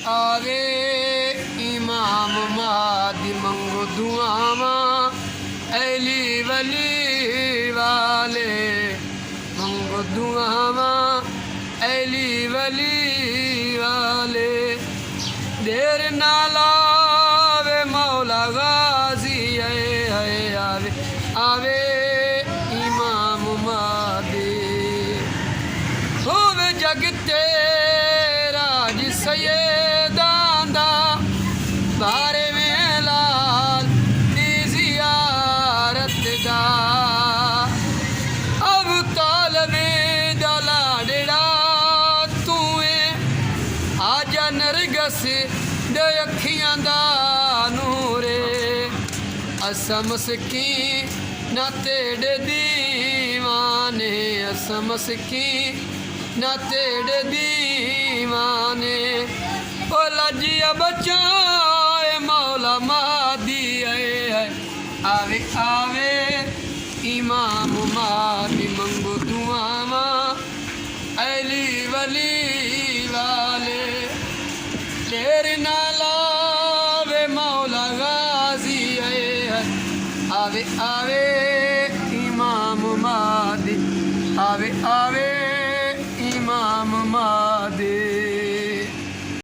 आवे इमाम महदी मंगो दुआवा अली वली वाले मंगो दुआवा अली वली वाले देर ना लावे मौला गाजी आवे आवे इमाम महदी होवे जग तेरा सैयदां दा बारे में लाल दी ज़ियारत दा अब तालबे दा लाडड़ा तू आजा नरगस दे अखियां दा नूरे असा मस्कीन ना तेरे दीवाने असा मस्कीन ना तेरे दीवाने ओ लजिया बचाए मौला महदी आवे आवे इमाम महदी मंगो दुआवा अली वली वाले तेरे ना